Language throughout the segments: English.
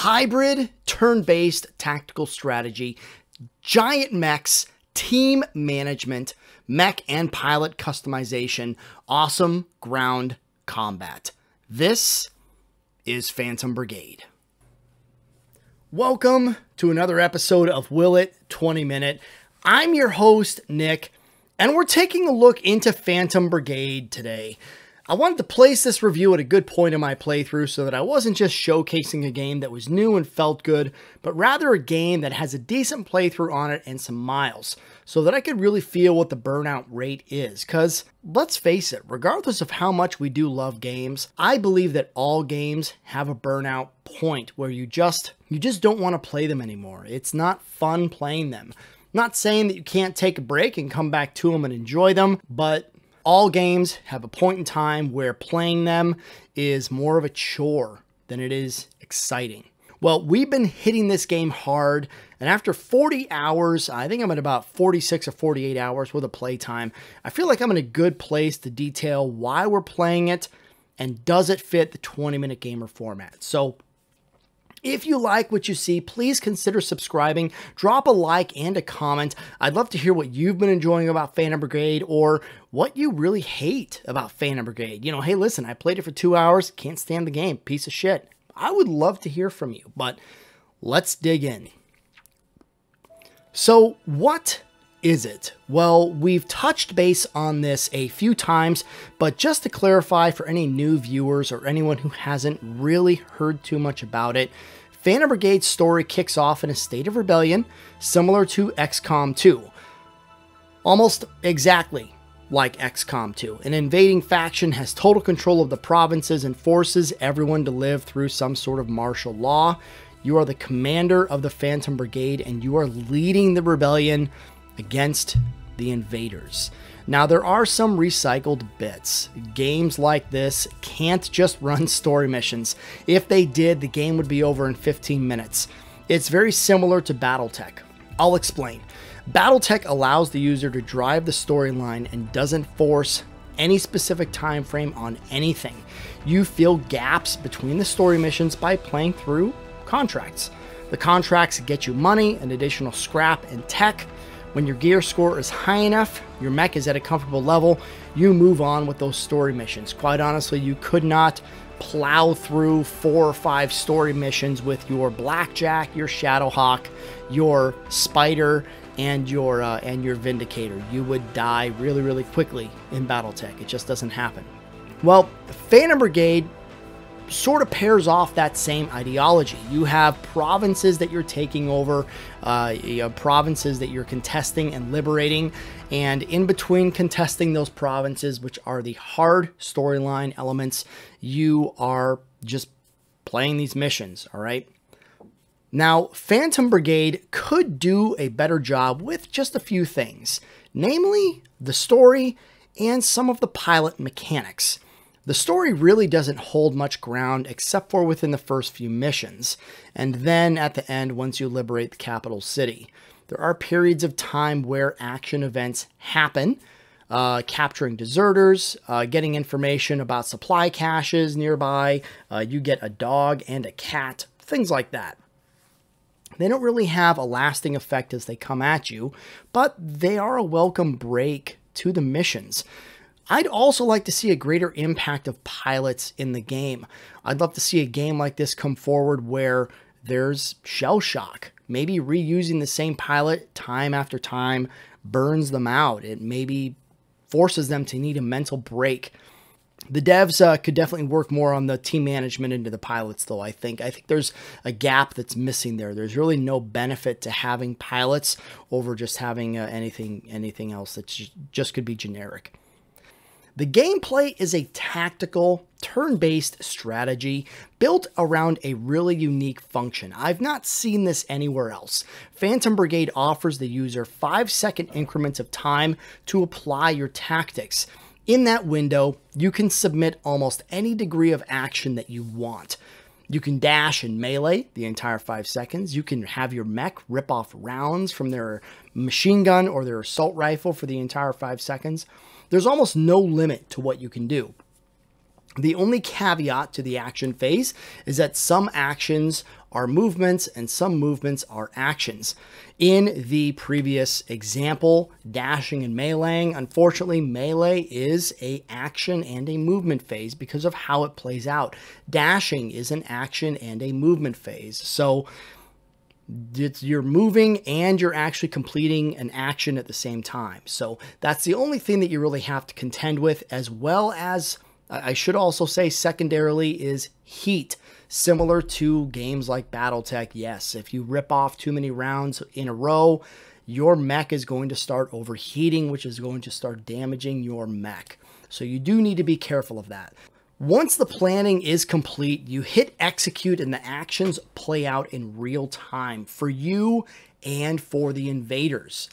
hybrid, turn-based tactical strategy, giant mechs, team management, mech and pilot customization, awesome ground combat. This is Phantom Brigade. Welcome to another episode of Will It 20 Minute. I'm your host, Nick, and we're taking a look into Phantom Brigade today. I wanted to place this review at a good point in my playthrough so that I wasn't just showcasing a game that was new and felt good, but rather a game that has a decent playthrough on it and some miles, so that I could really feel what the burnout rate is. Because, let's face it, regardless of how much we do love games, I believe that all games have a burnout point where you just don't want to play them anymore. It's not fun playing them. Not saying that you can't take a break and come back to them and enjoy them, but all games have a point in time where playing them is more of a chore than it is exciting. Well, we've been hitting this game hard, and after 40 hours, I think I'm at about 46 or 48 hours worth of playtime, I feel like I'm in a good place to detail why we're playing it and does it fit the 20-minute gamer format. So if you like what you see, please consider subscribing, drop a like and a comment. I'd love to hear what you've been enjoying about Phantom Brigade or what you really hate about Phantom Brigade. You know, hey, listen, I played it for 2 hours, can't stand the game, piece of shit. I would love to hear from you, but let's dig in. So what is it? Well, we've touched base on this a few times, but just to clarify for any new viewers or anyone who hasn't really heard too much about it, Phantom Brigade's story kicks off in a state of rebellion, similar to XCOM 2. Almost exactly like XCOM 2. An invading faction has total control of the provinces and forces everyone to live through some sort of martial law. You are the commander of the Phantom Brigade, and you are leading the rebellion against the invaders. Now, there are some recycled bits. Games like this can't just run story missions. If they did, the game would be over in 15 minutes. It's very similar to BattleTech. I'll explain. BattleTech allows the user to drive the storyline and doesn't force any specific time frame on anything. You fill gaps between the story missions by playing through contracts. The contracts get you money and additional scrap and tech. When your gear score is high enough, your mech is at a comfortable level, you move on with those story missions. Quite honestly, you could not plow through 4 or 5 story missions with your Blackjack, your Shadowhawk, your Spider, and your Vindicator. You would die really, really quickly in BattleTech. It just doesn't happen. Well, Phantom Brigade sort of pairs off that same ideology. You have provinces that you're taking over, you have provinces that you're contesting and liberating, and in between contesting those provinces, which are the hard storyline elements, you are just playing these missions, all right? Now, Phantom Brigade could do a better job with just a few things, namely the story and some of the pilot mechanics. The story really doesn't hold much ground except for within the first few missions, and then at the end once you liberate the capital city. There are periods of time where action events happen, capturing deserters, getting information about supply caches nearby, you get a dog and a cat, things like that. They don't really have a lasting effect as they come at you, but they are a welcome break to the missions. I'd also like to see a greater impact of pilots in the game. I'd love to see a game like this come forward where there's shell shock. Maybe reusing the same pilot time after time burns them out. It maybe forces them to need a mental break. The devs could definitely work more on the team management into the pilots, though, I think. I think there's a gap that's missing there. There's really no benefit to having pilots over just having anything else that just could be generic. The gameplay is a tactical, turn-based strategy built around a really unique function. I've not seen this anywhere else. Phantom Brigade offers the user 5-second increments of time to apply your tactics. In that window, you can submit almost any degree of action that you want. You can dash and melee the entire 5 seconds. You can have your mech rip off rounds from their machine gun or their assault rifle for the entire 5 seconds. There's almost no limit to what you can do. The only caveat to the action phase is that some actions are movements and some movements are actions. In the previous example, dashing and meleeing, unfortunately, melee is an action and a movement phase because of how it plays out. Dashing is an action and a movement phase. So you're moving and you're actually completing an action at the same time. So that's the only thing that you really have to contend with, as well as, I should also say secondarily, is heat. Similar to games like Battletech, yes, if you rip off too many rounds in a row, your mech is going to start overheating, which is going to start damaging your mech. So you do need to be careful of that. Once the planning is complete, you hit execute and the actions play out in real time for you and for the invaders.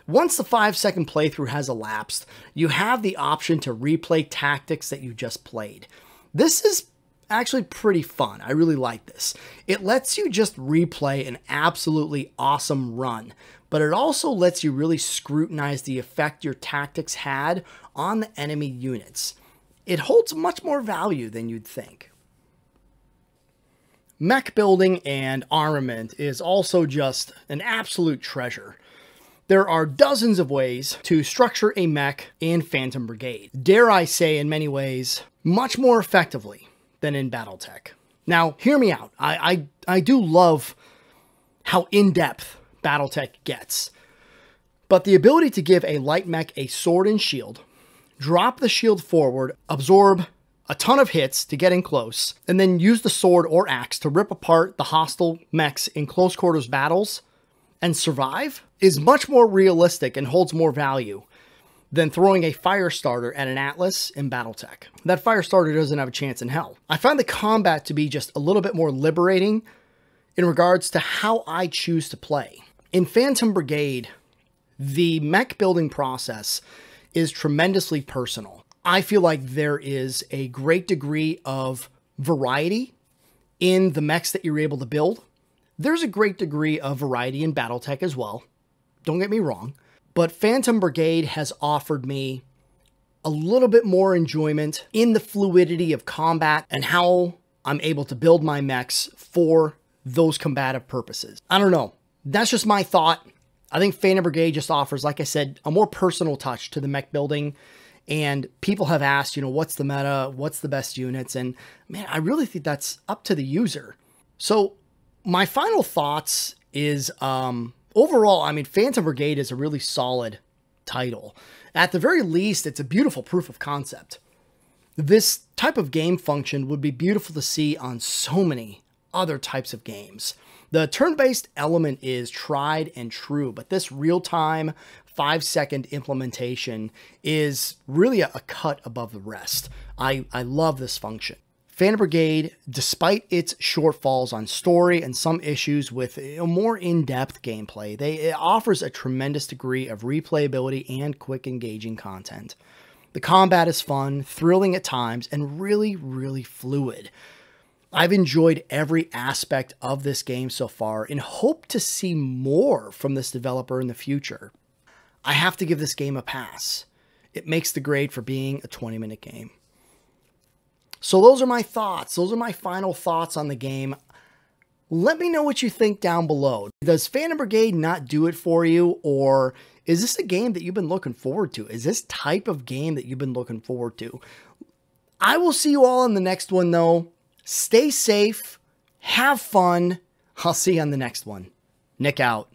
Once the 5-second playthrough has elapsed, you have the option to replay tactics that you just played. This is actually pretty fun. I really like this. It lets you just replay an absolutely awesome run, but it also lets you really scrutinize the effect your tactics had on the enemy units. It holds much more value than you'd think. Mech building and armament is also just an absolute treasure. There are dozens of ways to structure a mech in Phantom Brigade. Dare I say, in many ways, much more effectively than in Battletech. Now, hear me out. I do love how in-depth Battletech gets. But the ability to give a light mech a sword and shield, drop the shield forward, absorb a ton of hits to get in close, and then use the sword or axe to rip apart the hostile mechs in close quarters battles and survive is much more realistic and holds more value than throwing a fire starter at an Atlas in Battletech. That fire starter doesn't have a chance in hell. I find the combat to be just a little bit more liberating in regards to how I choose to play. In Phantom Brigade, the mech building process is tremendously personal. I feel like there is a great degree of variety in the mechs that you're able to build. There's a great degree of variety in Battletech as well. Don't get me wrong. But Phantom Brigade has offered me a little bit more enjoyment in the fluidity of combat and how I'm able to build my mechs for those combative purposes. I don't know. That's just my thought. I think Phantom Brigade just offers, like I said, a more personal touch to the mech building. And people have asked, you know, what's the meta? What's the best units? And man, I really think that's up to the user. So my final thoughts is, overall, I mean, Phantom Brigade is a really solid title. At the very least, it's a beautiful proof of concept. This type of game function would be beautiful to see on so many other types of games. The turn-based element is tried and true, but this real-time 5-second implementation is really a cut above the rest. I love this function. Phantom Brigade, despite its shortfalls on story and some issues with a more in-depth gameplay, it offers a tremendous degree of replayability and quick engaging content. The combat is fun, thrilling at times, and really, really fluid. I've enjoyed every aspect of this game so far and hope to see more from this developer in the future. I have to give this game a pass. It makes the grade for being a 20-minute game. So those are my thoughts. Those are my final thoughts on the game. Let me know what you think down below. Does Phantom Brigade not do it for you? Or is this a game that you've been looking forward to? Is this type of game that you've been looking forward to? I will see you all in the next one though. Stay safe. Have fun. I'll see you on the next one. Nick out.